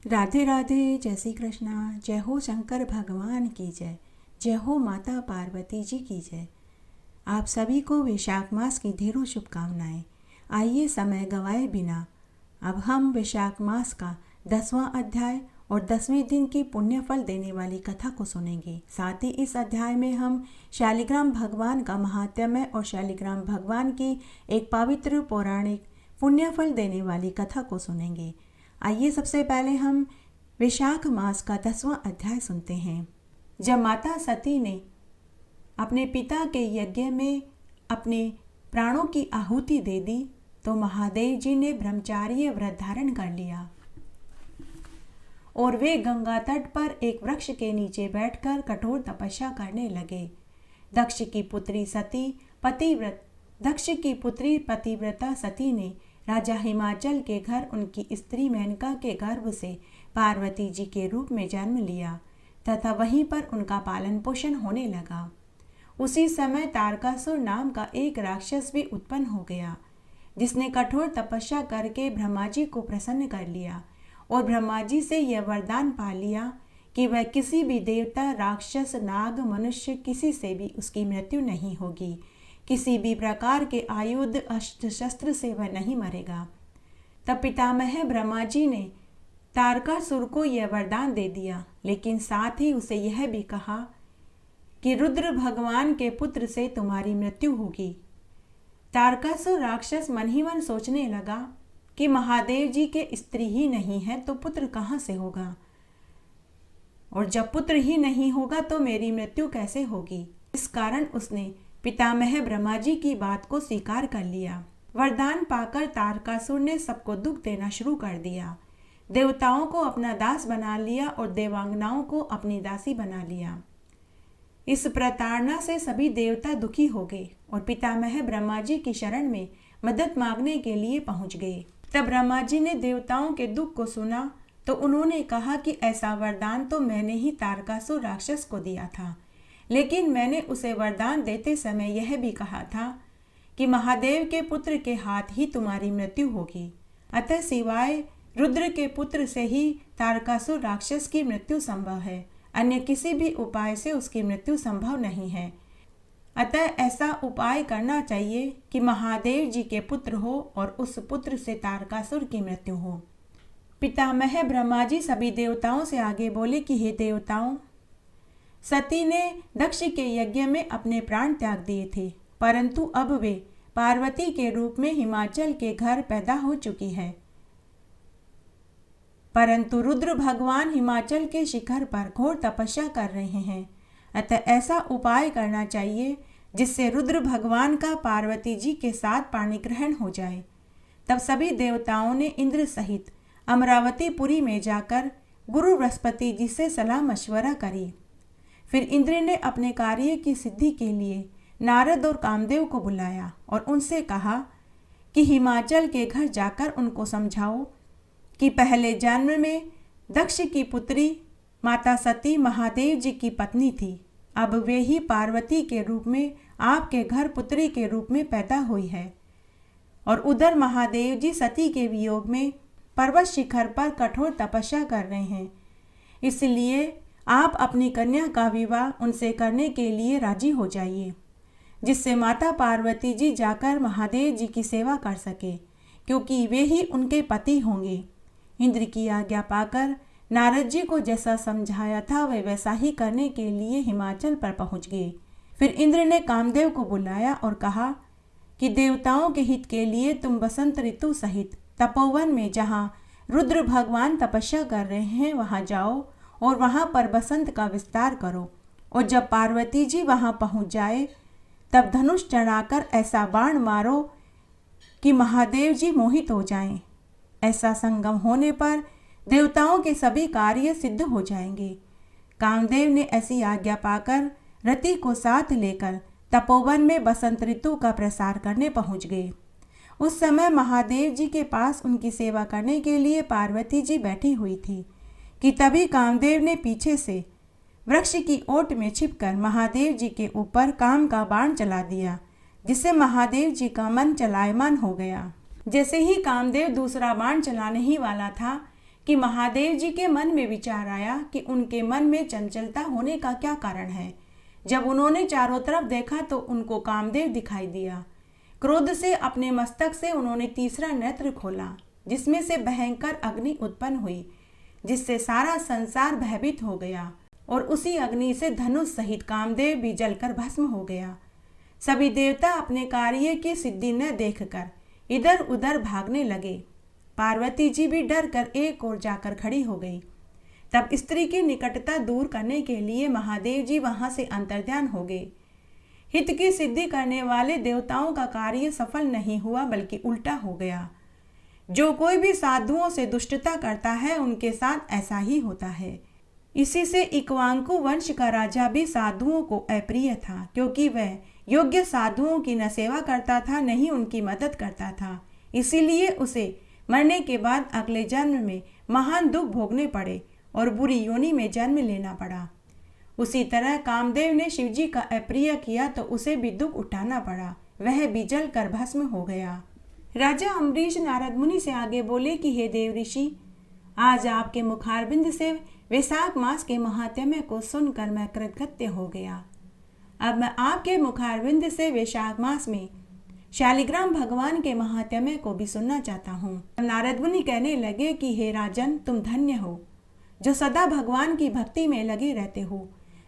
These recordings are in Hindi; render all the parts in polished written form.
राधे राधे, जय श्री कृष्णा। जय हो शंकर भगवान की जय। जय हो माता पार्वती जी की जय। आप सभी को वैशाख मास की ढेरों शुभकामनाएं। आइए समय गवाए बिना अब हम वैशाख मास का 10वां अध्याय और 10वें दिन की पुण्य फल देने वाली कथा को सुनेंगे। साथ ही इस अध्याय में हम शालिग्राम भगवान का महात्म्य और शालिग्राम भगवान की एक पवित्र पौराणिक पुण्य फल देने वाली कथा को सुनेंगे। आइए सबसे पहले हम वैशाख मास का 10वां अध्याय सुनते हैं। जब माता सती ने अपने पिता के यज्ञ में अपने प्राणों की आहुति दे दी तो महादेव जी ने ब्रह्मचार्य व्रत धारण कर लिया और वे गंगा तट पर एक वृक्ष के नीचे बैठकर कठोर तपस्या करने लगे। दक्ष की पुत्री पतिव्रता सती ने राजा हिमाचल के घर उनकी स्त्री मेनका के गर्भ से पार्वती जी के रूप में जन्म लिया तथा वहीं पर उनका पालन पोषण होने लगा। उसी समय तारकासुर नाम का एक राक्षस भी उत्पन्न हो गया जिसने कठोर तपस्या करके ब्रह्मा जी को प्रसन्न कर लिया और ब्रह्मा जी से यह वरदान पा लिया कि वह किसी भी देवता, राक्षस, नाग, मनुष्य किसी से भी उसकी मृत्यु नहीं होगी। किसी भी प्रकार के आयुध, अस्त्र शस्त्र से वह नहीं मरेगा। तब पितामह ब्रह्मा जी ने तारकासुर को यह वरदान दे दिया, लेकिन साथ ही उसे यह भी कहा कि रुद्र भगवान के पुत्र से तुम्हारी मृत्यु होगी। तारकासुर राक्षस मन ही मन सोचने लगा कि महादेव जी के स्त्री ही नहीं है तो पुत्र कहाँ से होगा, और जब पुत्र ही नहीं होगा तो मेरी मृत्यु कैसे होगी। इस कारण उसने पितामह ब्रह्मा जी की बात को स्वीकार कर लिया। वरदान पाकर तारकासुर ने सबको दुख देना शुरू कर दिया। देवताओं को अपना दास बना लिया और देवांगनाओं को अपनी दासी बना लिया। इस प्रताड़ना से सभी देवता दुखी हो गए और पितामह ब्रह्मा जी की शरण में मदद मांगने के लिए पहुंच गए। तब ब्रह्मा जी ने देवताओं के दुख को सुना तो उन्होंने कहा कि ऐसा वरदान तो मैंने ही तारकासुर राक्षस को दिया था, लेकिन मैंने उसे वरदान देते समय यह भी कहा था कि महादेव के पुत्र के हाथ ही तुम्हारी मृत्यु होगी। अतः सिवाय रुद्र के पुत्र से ही तारकासुर राक्षस की मृत्यु संभव है, अन्य किसी भी उपाय से उसकी मृत्यु संभव नहीं है। अतः ऐसा उपाय करना चाहिए कि महादेव जी के पुत्र हो और उस पुत्र से तारकासुर की मृत्यु हो। पितामह ब्रह्मा जी सभी देवताओं से आगे बोले कि हे देवताओं, सती ने दक्ष के यज्ञ में अपने प्राण त्याग दिए थे, परंतु अब वे पार्वती के रूप में हिमाचल के घर पैदा हो चुकी है। परंतु रुद्र भगवान हिमाचल के शिखर पर घोर तपस्या कर रहे हैं। अतः ऐसा उपाय करना चाहिए जिससे रुद्र भगवान का पार्वती जी के साथ पाणी ग्रहण हो जाए। तब सभी देवताओं ने इंद्र सहित अमरावतीपुरी में जाकर गुरु बृहस्पति जी से सलाह मशवरा करी। फिर इंद्र ने अपने कार्य की सिद्धि के लिए नारद और कामदेव को बुलाया और उनसे कहा कि हिमाचल के घर जाकर उनको समझाओ कि पहले जन्म में दक्ष की पुत्री माता सती महादेव जी की पत्नी थी, अब वे ही पार्वती के रूप में आपके घर पुत्री के रूप में पैदा हुई है। और उधर महादेव जी सती के वियोग में पर्वत शिखर पर कठोर तपस्या कर रहे हैं, इसलिए आप अपनी कन्या का विवाह उनसे करने के लिए राजी हो जाइए, जिससे माता पार्वती जी जाकर महादेव जी की सेवा कर सके, क्योंकि वे ही उनके पति होंगे। इंद्र की आज्ञा पाकर नारद जी को जैसा समझाया था वे वैसा ही करने के लिए हिमाचल पर पहुंच गए। फिर इंद्र ने कामदेव को बुलाया और कहा कि देवताओं के हित के लिए तुम बसंत ऋतु सहित तपोवन में जहाँ रुद्र भगवान तपस्या कर रहे हैं वहाँ जाओ और वहाँ पर बसंत का विस्तार करो, और जब पार्वती जी वहाँ पहुँच जाए तब धनुष चढ़ाकर ऐसा बाण मारो कि महादेव जी मोहित हो जाएं। ऐसा संगम होने पर देवताओं के सभी कार्य सिद्ध हो जाएंगे। कामदेव ने ऐसी आज्ञा पाकर रति को साथ लेकर तपोवन में बसंत ऋतु का प्रसार करने पहुँच गए। उस समय महादेव जी के पास उनकी सेवा करने के लिए पार्वती जी बैठी हुई थी कि तभी कामदेव ने पीछे से वृक्ष की ओट में छिपकर महादेव जी के ऊपर काम का बाण चला दिया, जिससे महादेव जी का मन चलायमान हो गया। जैसे ही कामदेव दूसरा बाण चलाने ही वाला था कि महादेव जी के मन में विचार आया कि उनके मन में चंचलता होने का क्या कारण है। जब उन्होंने चारों तरफ देखा तो उनको कामदेव दिखाई दिया। क्रोध से अपने मस्तक से उन्होंने तीसरा नेत्र खोला, जिसमें से भयंकर अग्नि उत्पन्न हुई, जिससे सारा संसार भयभीत हो गया और उसी अग्नि से धनुष सहित कामदेव भी जलकर भस्म हो गया। सभी देवता अपने कार्य की सिद्धि न देखकर इधर उधर भागने लगे। पार्वती जी भी डर कर एक ओर जाकर खड़ी हो गई। तब स्त्री की निकटता दूर करने के लिए महादेव जी वहां से अंतर्ध्यान हो गए। हित की सिद्धि करने वाले देवताओं का कार्य सफल नहीं हुआ, बल्कि उल्टा हो गया। जो कोई भी साधुओं से दुष्टता करता है उनके साथ ऐसा ही होता है। इसी से इक्वांकु वंश का राजा भी साधुओं को अप्रिय था, क्योंकि वह योग्य साधुओं की न सेवा करता था, न ही उनकी मदद करता था। इसीलिए उसे मरने के बाद अगले जन्म में महान दुख भोगने पड़े और बुरी योनि में जन्म लेना पड़ा। उसी तरह कामदेव ने शिवजी का अप्रिय किया तो उसे भी दुख उठाना पड़ा। वह भी जल कर भस्म हो गया। राजा अम्बरीश नारद मुनि से आगे बोले कि हे देव ऋषि, आज आपके मुखारबिंद से वैशाख मास के महात्म्य को सुनकर मैं कृतकृत्य हो गया। अब मैं आपके मुखारबिंद से वैशाख मास में शालिग्राम भगवान के महात्म्य को भी सुनना चाहता हूँ। नारद मुनि कहने लगे कि हे राजन, तुम धन्य हो जो सदा भगवान की भक्ति में लगे रहते हो,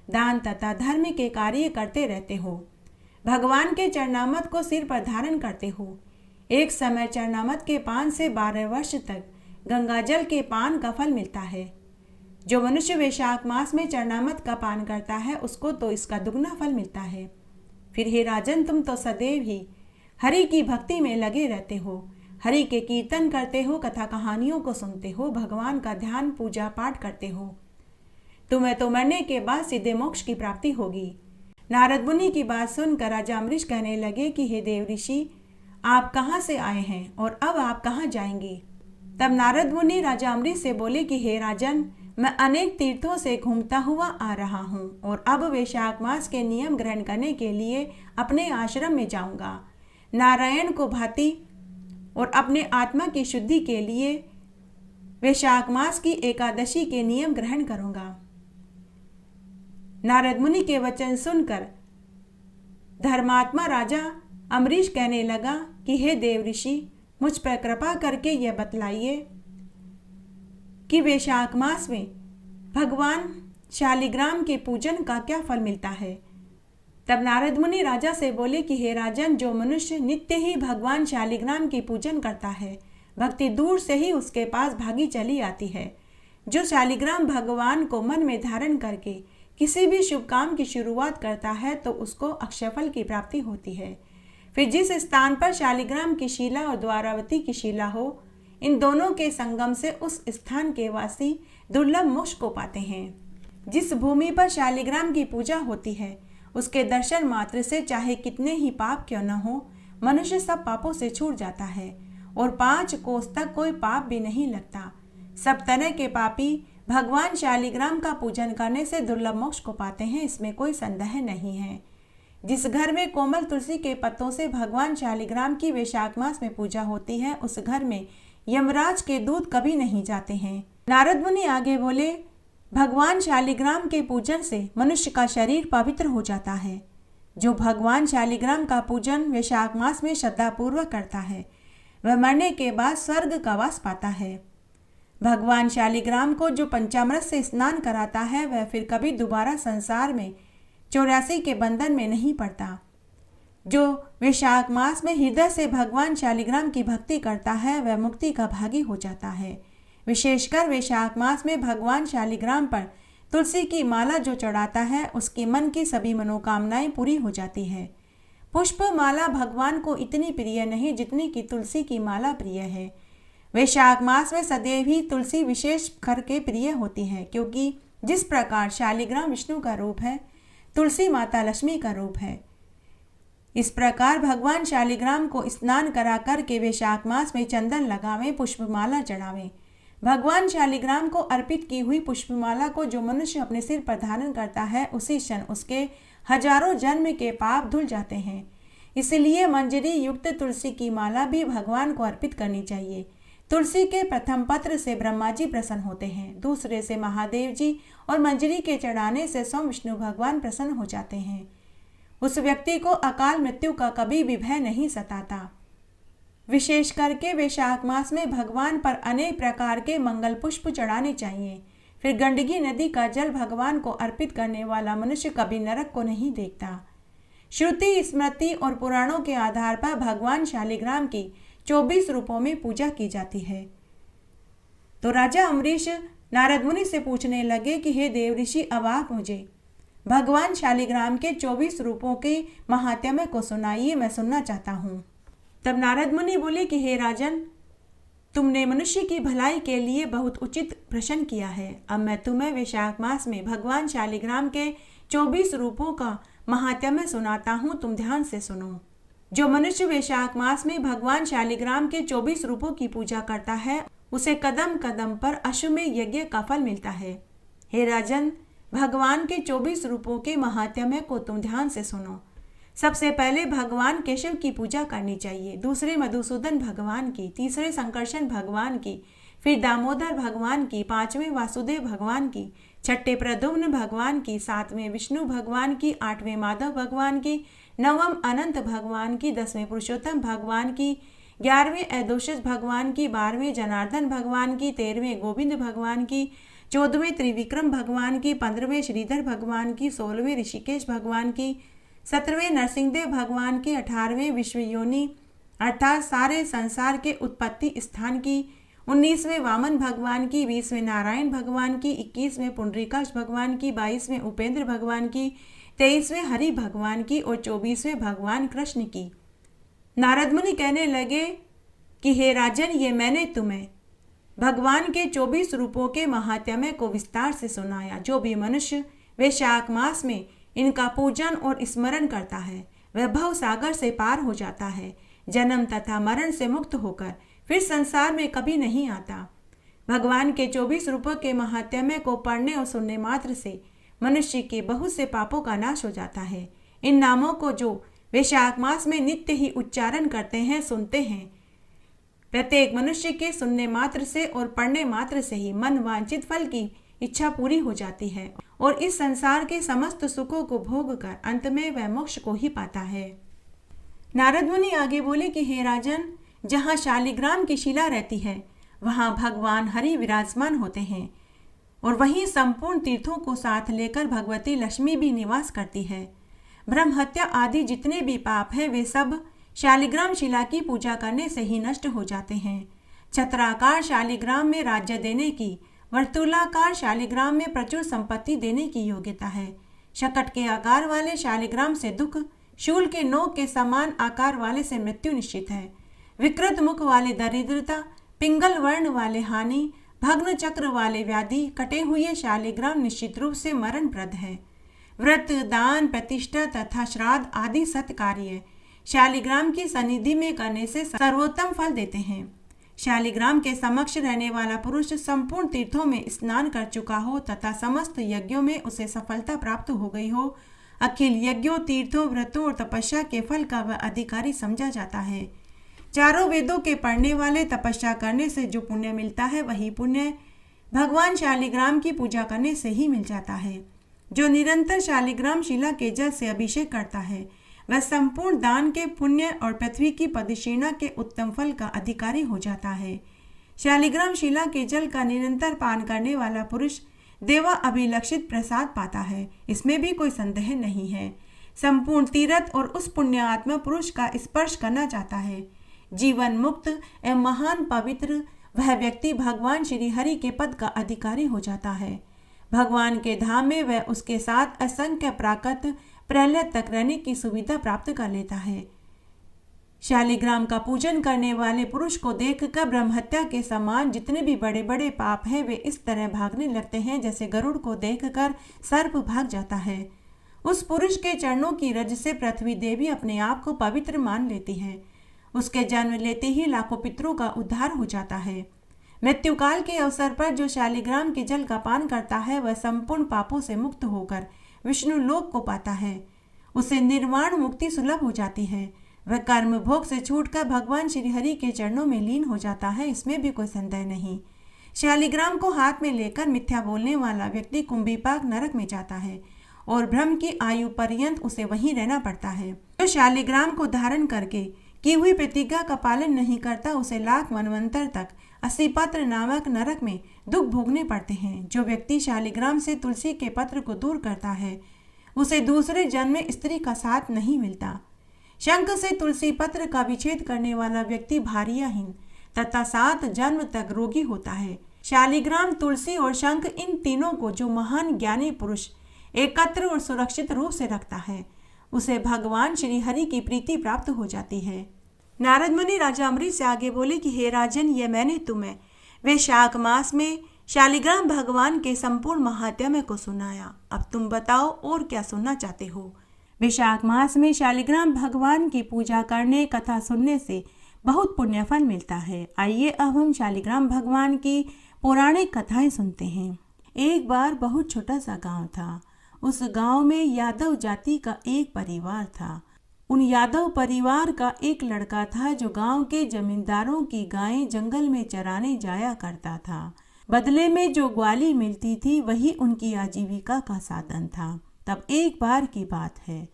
दान तथा धर्म के कार्य करते रहते हो, भगवान के चरणामत को सिर पर धारण करते हो। एक समय चरणामत के पान से 12 वर्ष तक गंगाजल के पान का फल मिलता है। जो मनुष्य वैशाख मास में चरणामत का पान करता है उसको तो इसका दुगना फल मिलता है। फिर हे राजन, तुम तो सदैव ही हरि की भक्ति में लगे रहते हो, हरि के कीर्तन करते हो, कथा कहानियों को सुनते हो, भगवान का ध्यान पूजा पाठ करते हो। तुम्हें तो मरने के बाद सीधे मोक्ष की प्राप्ति होगी। नारद मुनि की बात सुनकर राजा अम्बरीश कहने लगे कि हे देव ऋषि, आप कहाँ से आए हैं और अब आप कहाँ जाएंगे। तब नारद मुनि राजा अम्बरीश से बोले कि हे राजन, मैं अनेक तीर्थों से घूमता हुआ आ रहा हूँ और अब वैशाख मास के नियम ग्रहण करने के लिए अपने आश्रम में जाऊंगा। नारायण को भांति और अपने आत्मा की शुद्धि के लिए वैशाख मास की एकादशी के नियम ग्रहण करूंगा। नारद मुनि के वचन सुनकर धर्मात्मा राजा अम्बरीश कहने लगा कि हे देव ऋषि, मुझ पर कृपा करके यह बतलाइए कि वैशाख मास में भगवान शालिग्राम के पूजन का क्या फल मिलता है। तब नारद मुनि राजा से बोले कि हे राजन, जो मनुष्य नित्य ही भगवान शालिग्राम की पूजन करता है, भक्ति दूर से ही उसके पास भागी चली आती है। जो शालिग्राम भगवान को मन में धारण करके किसी भी शुभ काम की शुरुआत करता है तो उसको अक्षय फल की प्राप्ति होती है। फिर जिस स्थान पर शालिग्राम की शिला और द्वारावती की शिला हो, इन दोनों के संगम से उस स्थान के वासी दुर्लभ मोक्ष को पाते हैं। जिस भूमि पर शालिग्राम की पूजा होती है उसके दर्शन मात्र से चाहे कितने ही पाप क्यों न हो, मनुष्य सब पापों से छूट जाता है और 5 कोस तक कोई पाप भी नहीं लगता। सब तरह के पापी भगवान शालिग्राम का पूजन करने से दुर्लभ मोक्ष को पाते हैं, इसमें कोई संदेह नहीं है। जिस घर में कोमल तुलसी के पत्तों से भगवान शालिग्राम की वैशाख मास में पूजा होती है, उस घर में यमराज के दूत कभी नहीं जाते हैं। नारद मुनि आगे बोले, भगवान शालिग्राम के पूजन से मनुष्य का शरीर पवित्र हो जाता है। जो भगवान शालिग्राम का पूजन वैशाख मास में श्रद्धापूर्वक करता है वह मरने के बाद स्वर्ग का वास पाता है। भगवान शालिग्राम को जो पंचामृत से स्नान कराता है वह फिर कभी दोबारा संसार में 84 के बंधन में नहीं पड़ता। जो वैशाख मास में हृदय से भगवान शालिग्राम की भक्ति करता है वह मुक्ति का भागी हो जाता है। विशेषकर वैशाख मास में भगवान शालिग्राम पर तुलसी की माला जो चढ़ाता है उसके मन की सभी मनोकामनाएं पूरी हो जाती है। पुष्प माला भगवान को इतनी प्रिय नहीं जितनी कि तुलसी की माला प्रिय है। वैशाख मास में सदैव ही तुलसी विशेष करके प्रिय होती है, क्योंकि जिस प्रकार शालिग्राम विष्णु का रूप है, तुलसी माता लक्ष्मी का रूप है। इस प्रकार भगवान शालिग्राम को स्नान करा कर के वैशाख मास में चंदन लगावें, पुष्पमाला चढ़ावें। भगवान शालिग्राम को अर्पित की हुई पुष्पमाला को जो मनुष्य अपने सिर पर धारण करता है उसी क्षण उसके हजारों जन्म के पाप धुल जाते हैं। इसलिए मंजरी युक्त तुलसी की माला भी भगवान को अर्पित करनी चाहिए। तुलसी के प्रथम पत्र से ब्रह्मा जी प्रसन्न होते हैं, दूसरे से महादेव जी और मंजरी के चढ़ाने से स्वयं विष्णु भगवान प्रसन्न हो जाते हैं। उस व्यक्ति को अकाल मृत्यु का कभी भी भय नहीं सताता। विशेष करके वैशाख मास में भगवान पर अनेक प्रकार के मंगल पुष्प चढ़ाने चाहिए। फिर गंडकी नदी का जल भगवान को अर्पित करने वाला मनुष्य कभी नरक को नहीं देखता। श्रुति, स्मृति और पुराणों के आधार पर भगवान शालिग्राम की 24 रूपों में पूजा की जाती है। तो राजा अम्बरीश नारद मुनि से पूछने लगे कि हे देव ऋषि, अब आप मुझे भगवान शालिग्राम के 24 रूपों के महात्म्य को सुनाइए, मैं सुनना चाहता हूँ। तब नारद मुनि बोले कि हे राजन, तुमने मनुष्य की भलाई के लिए बहुत उचित प्रश्न किया है। अब मैं तुम्हें वैशाख मास में भगवान शालिग्राम के 24 रूपों का महात्म्य सुनाता हूँ, तुम ध्यान से सुनो। जो मनुष्य वैशाख मास में भगवान शालिग्राम के 24 रूपों की पूजा करता है, उसे कदम कदम पर अश्वमेध यज्ञ का फल मिलता है। हे राजन, भगवान के 24 रूपों के महात्म्य को तुम ध्यान से सुनो। सबसे पहले भगवान केशव की पूजा करनी चाहिए, दूसरे मधुसूदन भगवान की, तीसरे संकर्षण भगवान की, फिर दामोदर भगवान की, पांचवें वासुदेव भगवान की, छठे प्रद्युम्न भगवान की, सातवें विष्णु भगवान की, आठवें माधव भगवान की, नवम अनंत भगवान की, 10वें पुरुषोत्तम भगवान की, 11वें अदोषज भगवान की, 12वें जनार्दन भगवान की, 13वें गोविंद भगवान की, 14वें त्रिविक्रम भगवान की, 15वें श्रीधर भगवान की, 16वें ऋषिकेश भगवान की, 17वें नरसिंहदेव भगवान की, 18वें विश्वयोनि अर्थात सारे संसार के उत्पत्ति स्थान की, 19वें वामन भगवान की, 20वें नारायण भगवान की, 21वें पुंडरीकाक्ष भगवान की, 22वें उपेंद्र भगवान की, 23वें हरि भगवान की और 24वें भगवान कृष्ण की। नारद मुनि कहने लगे कि हे राजन, ये मैंने तुम्हें भगवान के 24 रूपों के महात्म्य को विस्तार से सुनाया। जो भी मनुष्य वैशाख मास में इनका पूजन और स्मरण करता है, वह भव सागर से पार हो जाता है, जन्म तथा मरण से मुक्त होकर फिर संसार में कभी नहीं आता। भगवान के 24 रूपों के महात्म्य को पढ़ने और सुनने मात्र से मनुष्य के बहुत से पापों का नाश हो जाता है। इन नामों को जो वैशाख मास में नित्य ही उच्चारण करते हैं, सुनते हैं, प्रत्येक मनुष्य के सुनने मात्र से और पढ़ने मात्र से ही मन वांछित फल की इच्छा पूरी हो जाती है और इस संसार के समस्त सुखों को भोग कर अंत में वह मोक्ष को ही पाता है। नारद मुनि आगे बोले कि हे राजन, जहाँ शालिग्राम की शिला रहती है, वहाँ भगवान हरि विराजमान होते हैं और वहीं संपूर्ण तीर्थों को साथ लेकर भगवती लक्ष्मी भी निवास करती है। ब्रह्म हत्या आदि जितने भी पाप है, वे सब शालिग्राम शिला की पूजा करने से ही नष्ट हो जाते हैं। छत्राकार शालिग्राम में राज्य देने की, वर्तुलाकार शालिग्राम में प्रचुर संपत्ति देने की योग्यता है। शकट के आकार वाले शालिग्राम से दुख, शूल के नोक के समान आकार वाले से मृत्यु निश्चित है। विकृत मुख वाले दरिद्रता, पिंगल वर्ण वाले हानि, भग्न चक्र वाले व्याधि, कटे हुए शालिग्राम निश्चित रूप से मरणप्रद है। व्रत, दान, प्रतिष्ठा तथा श्राद्ध आदि सत्कार्य शालिग्राम की सन्निधि में करने से सर्वोत्तम फल देते हैं। शालिग्राम के समक्ष रहने वाला पुरुष संपूर्ण तीर्थों में स्नान कर चुका हो तथा समस्त यज्ञों में उसे सफलता प्राप्त हो गई हो, अखिल यज्ञों, तीर्थों, व्रतों और तपस्या के फल का वह अधिकारी समझा जाता है। चारों वेदों के पढ़ने वाले तपस्या करने से जो पुण्य मिलता है, वही पुण्य भगवान शालिग्राम की पूजा करने से ही मिल जाता है। जो निरंतर शालिग्राम शिला के जल से अभिषेक करता है, वह संपूर्ण दान के पुण्य और पृथ्वी की पदक्षिणा के उत्तम फल का अधिकारी हो जाता है। शालिग्राम शिला के जल का निरंतर पान करने वाला पुरुष देवा अभिलक्षित प्रसाद पाता है, इसमें भी कोई संदेह नहीं है। संपूर्ण तीर्थ और उस पुण्यात्मा पुरुष का स्पर्श करना चाहता है। जीवन मुक्त एवं महान पवित्र वह व्यक्ति भगवान श्री हरि के पद का अधिकारी हो जाता है। भगवान के धाम में वह उसके साथ असंख्य प्राकृत प्रलय तक रहने की सुविधा प्राप्त कर लेता है। शालिग्राम का पूजन करने वाले पुरुष को देखकर ब्रह्महत्या के समान जितने भी बड़े बड़े पाप हैं, वे इस तरह भागने लगते हैं जैसे गरुड़ को देखकर सर्प भाग जाता है। उस पुरुष के चरणों की रज से पृथ्वी देवी अपने आप को पवित्र मान लेती है। उसके जन्म लेते ही लाखों पितरों का उद्धार हो जाता है। मृत्युकाल के अवसर पर जो शालिग्राम के जल का पान करता है, वह संपूर्ण पापों से मुक्त होकर विष्णु लोक को पाता है। उसे निर्वाण मुक्ति सुलभ हो जाती है। वह कर्म भोग से छूटकर भगवान श्री हरि के चरणों में लीन हो जाता है, इसमें भी कोई संदेह नहीं। शालिग्राम को हाथ में लेकर मिथ्या बोलने वाला व्यक्ति कुंभीपाक नरक में जाता है और ब्रह्म की आयु पर्यंत उसे वहीं रहना पड़ता है। जो शालिग्राम को धारण करके की हुई प्रतिज्ञा का पालन नहीं करता, उसे लाख मनवंतर तक अस्सी पत्र नामक नरक में दुख भोगने पड़ते हैं। जो व्यक्ति शालिग्राम से तुलसी के पत्र को दूर करता है, उसे दूसरे जन्म में स्त्री का साथ नहीं मिलता। शंख से तुलसी पत्र का विच्छेद करने वाला व्यक्ति भार्याहीन तथा 7 जन्म तक रोगी होता है। शालिग्राम, तुलसी और शंख, इन तीनों को जो महान ज्ञानी पुरुष एकत्र और सुरक्षित रूप से रखता है, उसे भगवान श्री हरि की प्रीति प्राप्त हो जाती है। नारद मुनि राजा अम्बरीश से आगे बोले कि हे राजन, ये मैंने तुम्हें वैशाख मास में शालिग्राम भगवान के संपूर्ण महात्म्य को सुनाया। अब तुम बताओ और क्या सुनना चाहते हो। वैशाख मास में शालिग्राम भगवान की पूजा करने, कथा सुनने से बहुत पुण्य फल मिलता है। आइए अब हम शालिग्राम भगवान की पौराणिक कथाएं सुनते हैं। एक बार बहुत छोटा सा गांव था। उस गांव में यादव जाति का एक परिवार था। उन यादव परिवार का एक लड़का था जो गांव के जमींदारों की गायें जंगल में चराने जाया करता था। बदले में जो ग्वाली मिलती थी वही उनकी आजीविका का साधन था। तब एक बार की बात है,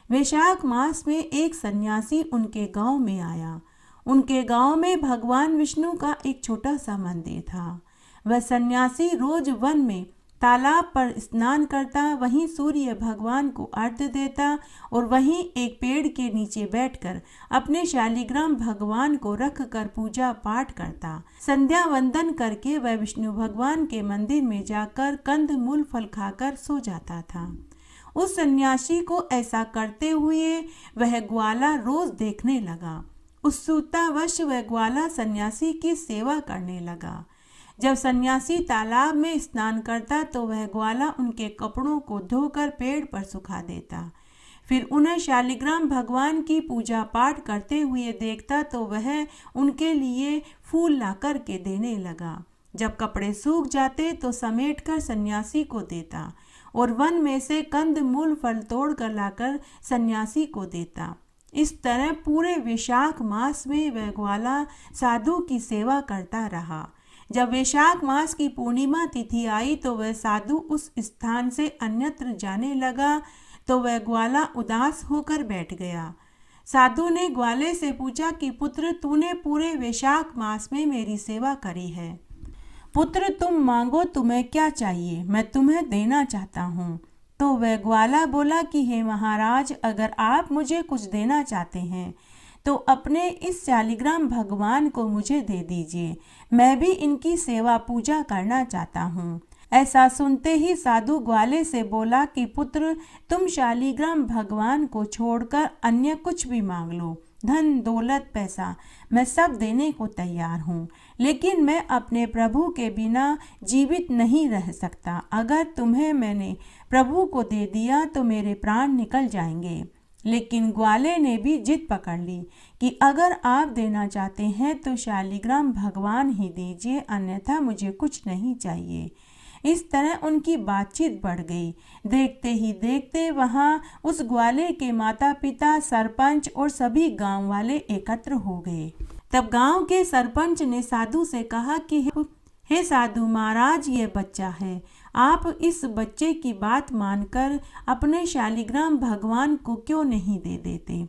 वैशाख मास में एक सन्यासी उनके गांव में आया। उनके गांव में भगवान विष्णु का एक छोटा सा मंदिर था। वह सन्यासी रोज वन में तालाब पर स्नान करता, वहीं सूर्य भगवान को अर्घ्य देता और वहीं एक पेड़ के नीचे बैठकर अपने शालिग्राम भगवान को रख कर पूजा पाठ करता। संध्या वंदन करके वह विष्णु भगवान के मंदिर में जाकर कंद मूल फल खाकर सो जाता था। उस सन्यासी को ऐसा करते हुए वह ग्वाला रोज देखने लगा। उत्सुकतावश वह ग्वाला सन्यासी की सेवा करने लगा। जब सन्यासी तालाब में स्नान करता तो वह ग्वाला उनके कपड़ों को धोकर पेड़ पर सुखा देता। फिर उन्हें शालिग्राम भगवान की पूजा पाठ करते हुए देखता तो वह उनके लिए फूल ला कर के देने लगा। जब कपड़े सूख जाते तो समेटकर सन्यासी को देता और वन में से कंद मूल फल तोड़ कर लाकर सन्यासी को देता। इस तरह पूरे वैशाख मास में वह ग्वाला साधु की सेवा करता रहा। जब वैशाख मास की पूर्णिमा तिथि आई तो वह साधु उस स्थान से अन्यत्र जाने लगा तो वह ग्वाला उदास होकर बैठ गया। साधु ने ग्वाले से पूछा कि पुत्र, तूने पूरे वैशाख मास में मेरी सेवा करी है। पुत्र, तुम मांगो, तुम्हें क्या चाहिए, मैं तुम्हें देना चाहता हूँ। तो वह ग्वाला बोला कि हे महाराज, अगर आप मुझे कुछ देना चाहते हैं तो अपने इस शालिग्राम भगवान को मुझे दे दीजिए। मैं भी इनकी सेवा पूजा करना चाहता हूँ। ऐसा सुनते ही साधु ग्वाले से बोला कि पुत्र, तुम शालिग्राम भगवान को छोड़कर अन्य कुछ भी मांग लो, धन दौलत पैसा, मैं सब देने को तैयार हूँ, लेकिन मैं अपने प्रभु के बिना जीवित नहीं रह सकता। अगर तुम्हें मैंने प्रभु को दे दिया तो मेरे प्राण निकल जाएंगे। लेकिन ग्वाले ने भी जिद पकड़ ली कि अगर आप देना चाहते हैं तो शालिग्राम भगवान ही दीजिए, अन्यथा मुझे कुछ नहीं चाहिए। इस तरह उनकी बातचीत बढ़ गई। देखते ही देखते वहाँ उस ग्वाले के माता पिता, सरपंच और सभी गांव वाले एकत्र हो गए। तब गांव के सरपंच ने साधु से कहा कि हे साधु महाराज, ये बच्चा है, आप इस बच्चे की बात मानकर अपने शालिग्राम भगवान को क्यों नहीं दे देते।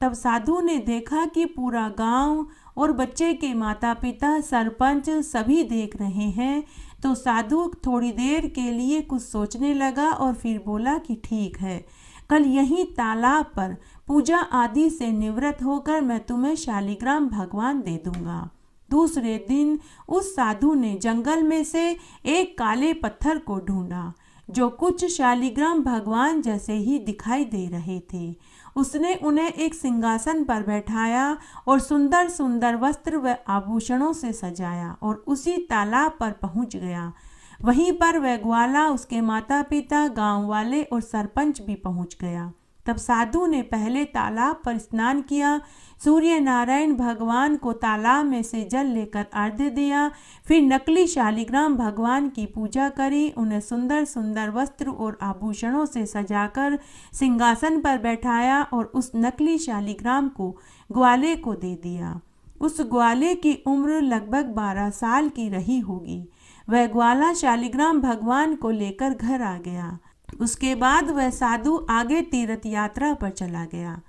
तब साधु ने देखा कि पूरा गांव और बच्चे के माता पिता, सरपंच सभी देख रहे हैं, तो साधु थोड़ी देर के लिए कुछ सोचने लगा और फिर बोला कि ठीक है, कल यहीं तालाब पर पूजा आदि से निवृत्त होकर मैं तुम्हें शालिग्राम भगवान दे दूंगा। दूसरे दिन उस साधु ने जंगल में से एक काले पत्थर को ढूंढा जो कुछ शालिग्राम भगवान जैसे ही दिखाई दे रहे थे। उसने उन्हें एक सिंहासन पर बैठाया और सुंदर सुंदर वस्त्र व आभूषणों से सजाया और उसी तालाब पर पहुंच गया। वहीं पर वह ग्वाला, उसके माता पिता, गांव वाले और सरपंच भी पहुंच गया। तब साधु ने पहले तालाब पर स्नान किया, सूर्य नारायण भगवान को तालाब में से जल लेकर अर्घ्य दिया, फिर नकली शालिग्राम भगवान की पूजा करी, उन्हें सुंदर सुंदर वस्त्र और आभूषणों से सजाकर सिंहासन पर बैठाया और उस नकली शालिग्राम को ग्वाले को दे दिया। उस ग्वाले की उम्र लगभग 12 साल की रही होगी। वह ग्वाला शालिग्राम भगवान को लेकर घर आ गया। उसके बाद वह साधु आगे तीर्थ यात्रा पर चला गया।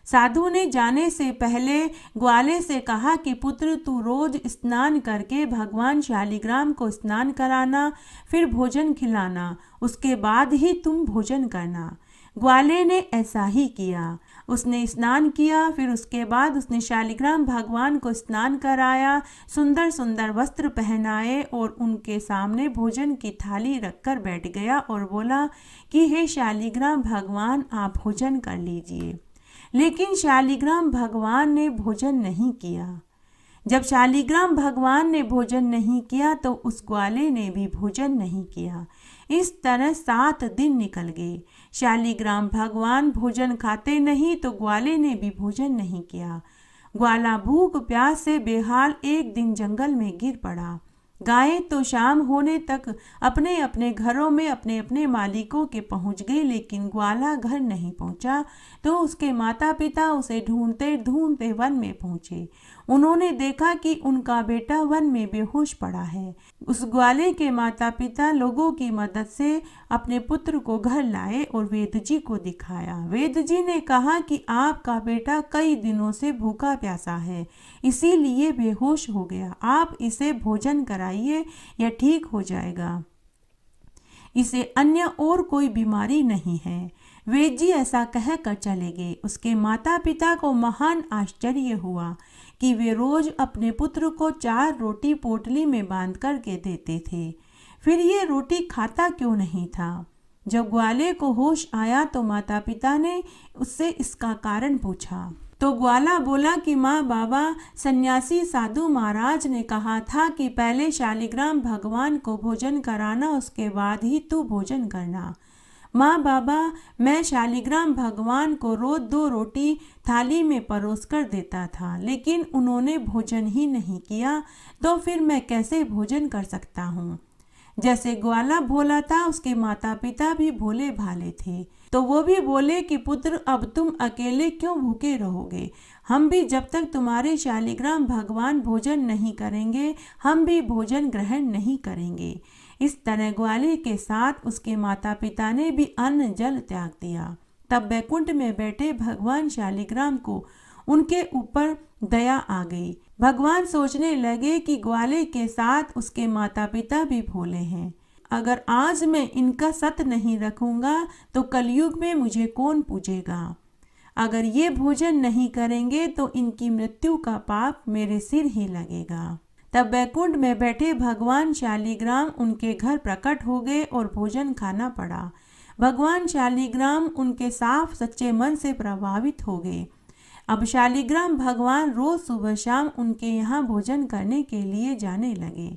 साधु ने जाने से पहले ग्वाले से कहा कि पुत्र, तू रोज स्नान करके भगवान शालिग्राम को स्नान कराना, फिर भोजन खिलाना, उसके बाद ही तुम भोजन करना। ग्वाले ने ऐसा ही किया। उसने स्नान किया, फिर उसके बाद उसने शालिग्राम भगवान को स्नान कराया, सुंदर सुंदर वस्त्र पहनाए और उनके सामने भोजन की थाली रखकर बैठ गया और बोला कि हे शालिग्राम भगवान, आप भोजन कर लीजिए। लेकिन शालिग्राम भगवान ने भोजन नहीं किया। जब शालिग्राम भगवान ने भोजन नहीं किया तो उस ग्वाले ने भी भोजन नहीं किया। इस तरह 7 दिन निकल गए। शालिग्राम भगवान भोजन खाते नहीं तो ग्वाले ने भी भोजन नहीं किया। ग्वाला भूख प्यास से बेहाल एक दिन जंगल में गिर पड़ा। गायें तो शाम होने तक अपने अपने घरों में अपने अपने मालिकों के पहुंच गई, लेकिन ग्वाला घर नहीं पहुंचा। तो उसके माता पिता उसे ढूंढते ढूंढते वन में पहुंचे। उन्होंने देखा कि उनका बेटा वन में बेहोश पड़ा है। उस ग्वाले के माता पिता लोगों की मदद से अपने पुत्र को घर लाए और वेद जी को दिखाया। वेद जी ने कहा कि आपका बेटा कई दिनों से भूखा प्यासा है, इसीलिए बेहोश हो गया। आप इसे भोजन कराइए, यह ठीक हो जाएगा। इसे अन्य और कोई बीमारी नहीं है। वेद जी ऐसा कहकर चले गए। उसके माता पिता को महान आश्चर्य हुआ कि वे रोज अपने पुत्र को 4 रोटी पोटली में बांध कर के देते थे, फिर ये रोटी खाता क्यों नहीं था। जब ग्वाले को होश आया तो माता पिता ने उससे इसका कारण पूछा। तो ग्वाला बोला कि माँ बाबा, सन्यासी साधु महाराज ने कहा था कि पहले शालिग्राम भगवान को भोजन कराना, उसके बाद ही तू भोजन करना। माँ बाबा, मैं शालिग्राम भगवान को रोज 2 रोटी थाली में परोस कर देता था, लेकिन उन्होंने भोजन ही नहीं किया, तो फिर मैं कैसे भोजन कर सकता हूँ। जैसे ग्वाला भोला था, उसके माता पिता भी भोले भाले थे। तो वो भी बोले कि पुत्र, अब तुम अकेले क्यों भूखे रहोगे। हम भी जब तक तुम्हारे शालिग्राम भगवान भोजन नहीं करेंगे, हम भी भोजन ग्रहण नहीं करेंगे। इस तरह ग्वाले के साथ उसके माता पिता ने भी अन्न जल त्याग दिया। तब बैकुंठ में बैठे भगवान शालिग्राम को उनके ऊपर दया आ गई। भगवान सोचने लगे कि ग्वाले के साथ उसके माता पिता भी भोले हैं। अगर आज मैं इनका सत नहीं रखूंगा तो कलयुग में मुझे कौन पूजेगा। अगर ये भोजन नहीं करेंगे तो इनकी मृत्यु का पाप मेरे सिर ही लगेगा। तब बैकुंठ में बैठे भगवान शालिग्राम उनके घर प्रकट हो गए और भोजन खाना पड़ा। भगवान शालिग्राम उनके साफ सच्चे मन से प्रभावित हो गए। अब शालिग्राम भगवान रोज सुबह शाम उनके यहाँ भोजन करने के लिए जाने लगे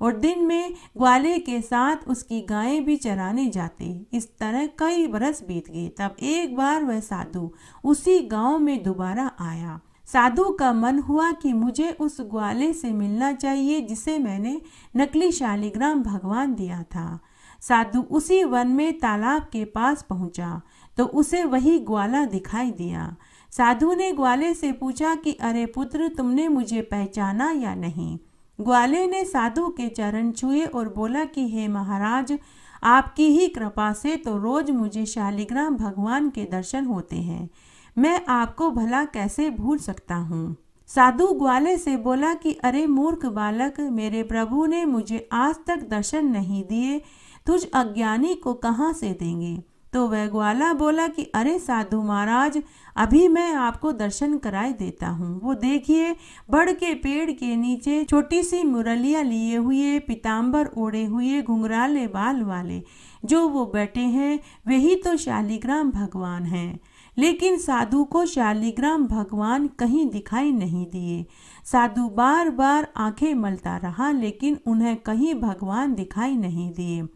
और दिन में ग्वाले के साथ उसकी गायें भी चराने जाते। इस तरह कई बरस बीत गए। तब एक बार वह साधु उसी गांव में दोबारा आया। साधु का मन हुआ कि मुझे उस ग्वाले से मिलना चाहिए जिसे मैंने नकली शालिग्राम भगवान दिया था। साधु उसी वन में तालाब के पास पहुंचा तो उसे वही ग्वाला दिखाई दिया। साधु ने ग्वाले से पूछा कि अरे पुत्र, तुमने मुझे पहचाना या नहीं। ग्वाले ने साधु के चरण छुए और बोला कि हे महाराज, आपकी ही कृपा से तो रोज मुझे शालिग्राम भगवान के दर्शन होते हैं। मैं आपको भला कैसे भूल सकता हूँ। साधु ग्वाले से बोला कि अरे मूर्ख बालक, मेरे प्रभु ने मुझे आज तक दर्शन नहीं दिए, तुझ अज्ञानी को कहाँ से देंगे। तो वह ग्वाला बोला कि अरे साधु महाराज, अभी मैं आपको दर्शन कराए देता हूँ। वो देखिए, बड़ के पेड़ के नीचे छोटी सी मुरलिया लिए हुए, पीताम्बर ओढ़े हुए, घुंघराले बाल वाले जो वो बैठे हैं, वही तो शालिग्राम भगवान हैं। लेकिन साधु को शालिग्राम भगवान कहीं दिखाई नहीं दिए। साधु बार बार आंखें मलता रहा, लेकिन उन्हें कहीं भगवान दिखाई नहीं दिए।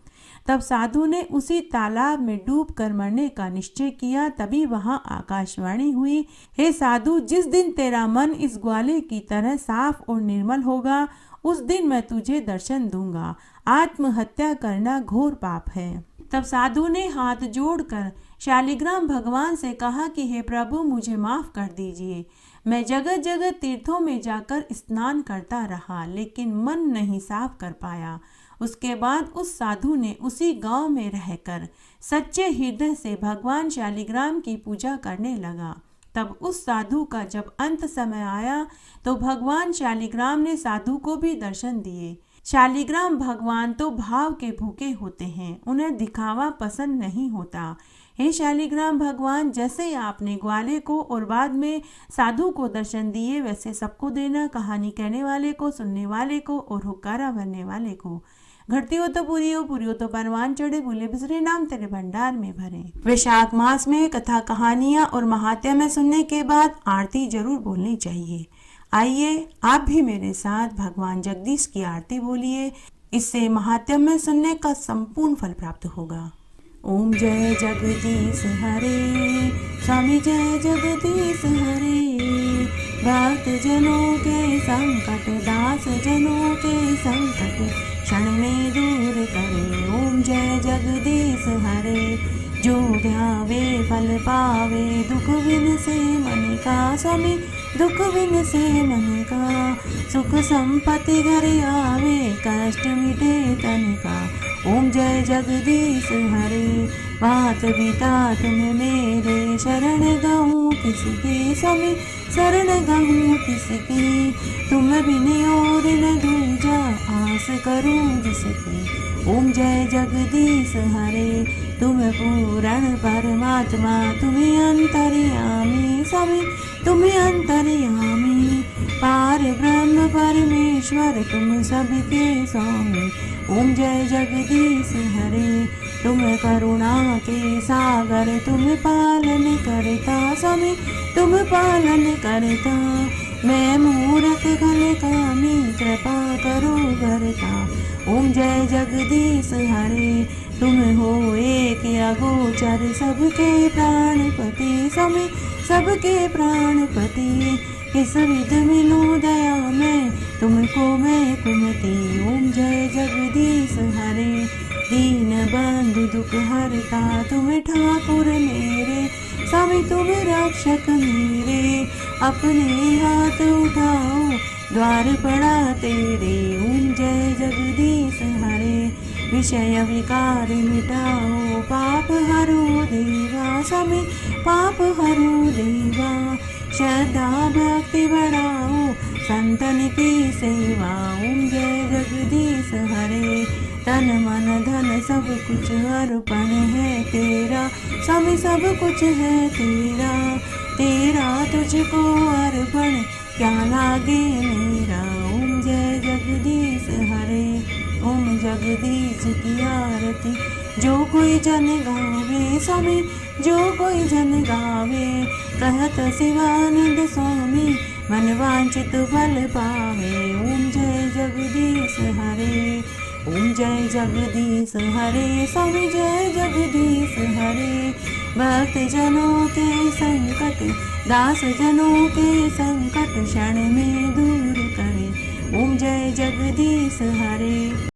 तब साधु ने उसी तालाब में डूब कर मरने का निश्चय किया। तभी वहाँ आकाशवाणी हुई, हे साधु, जिस दिन तेरा मन इस ग्वाले की तरह साफ और निर्मल होगा उस दिन मैं तुझे दर्शन दूंगा। आत्महत्या करना घोर पाप है। तब साधु ने हाथ जोड़कर शालिग्राम भगवान से कहा कि हे प्रभु, मुझे माफ कर दीजिए। मैं जगह जगह तीर्थों में जाकर स्नान करता रहा लेकिन मन नहीं साफ कर पाया। उसके बाद उस साधु ने उसी गांव में रहकर सच्चे हृदय से भगवान शालिग्राम की पूजा करने लगा। तब उस साधु का जब अंत समय आया तो भगवान शालिग्राम ने साधु को भी दर्शन दिए। शालिग्राम भगवान तो भाव के भूखे होते हैं, उन्हें दिखावा पसंद नहीं होता। हे शालिग्राम भगवान, जैसे आपने ग्वाले को और बाद में साधु को दर्शन दिए वैसे सबको देना, कहानी कहने वाले को, सुनने वाले को और हुक्कारा भरने वाले को। घटती हो तो पूरी हो तो परवान चढ़े, भूले बिसरे नाम तेरे भंडार में भरे। वैशाख मास में कथा कहानियाँ और महात्म्य में सुनने के बाद आरती जरूर बोलनी चाहिए। आइए आप भी मेरे साथ भगवान जगदीश की आरती बोलिए, इससे महात्म्य में सुनने का संपूर्ण फल प्राप्त होगा। ओम जय जगदीश हरे, स्वामी जय जगदीश हरे। भक्त जनों के संकट, दास जनों के संकट क्षण में दूर करे। ओम जय जगदीश हरे, जो ध्यावे फल पावे, दुख विन से मन का। स्वामी दुख विन से मन का, सुख संपत्ति घर आवे, कष्ट मिटे तन का। ओम जय जगदीश हरे, बात बीता तुम मेरे, शरण गाऊं किसकी। स्वामी शरण गाऊं किसकी, तुम बिन और न दूजा, आस करूं जिसकी। ओम जय जगदीश हरे, तुम पूर्ण परमात्मा, तुम्हें अंतर्यामी। स्वामी तुम्हें अंतर्यामी, पार ब्रह्म परमेश्वर, तुम सबके स्वामी। ओम जय जगदीश हरे, तुम करुणा के सागर, तुम पालन करता। स्वामी तुम पालन करता, मैं मूर्ख खल कामी, कृपा करो करता। ओम जय जगदीश हरे, तुम हो एक अगोचर, सबके प्राणपति। स्वामी सबके प्राणपति, किस विध मिलूं दया में, तुमको मैं कुमति। ओम जय जगदीश हरे, दीन बंधु दुख हरता, तुम ठाकुर मेरे। स्वामी तुम रक्षक मेरे, अपने हाथ उठाओ, द्वार पड़ा तेरे। ओम जय जगदीश हरे, विषय विकार मिटाओ, पाप हरो देवा। स्वामी पाप हरो देवा, श्रद्धा भक्ति बढ़ाओ, संतन की सेवा। ओम जय जगदीश हरे, तन मन धन सब कुछ अर्पण है तेरा। स्वामी सब कुछ है तेरा, तेरा तुझको अर्पण क्या लागे मेरा। ओम जय जगदीश हरे, ओम जगदीश की आरती जो कोई जन गावे। स्वामी जो कोई जन गावे, कहत शिवानंद स्वामी, मन वांछित फल पावे। ओम जय जगदीश हरे, ओम जय जगदीश हरे। स्वामी जय जगदीश हरे, भक्त जनों के संकट, दास जनों के संकट क्षण में दूर करे। ओम जय जगदीश हरे।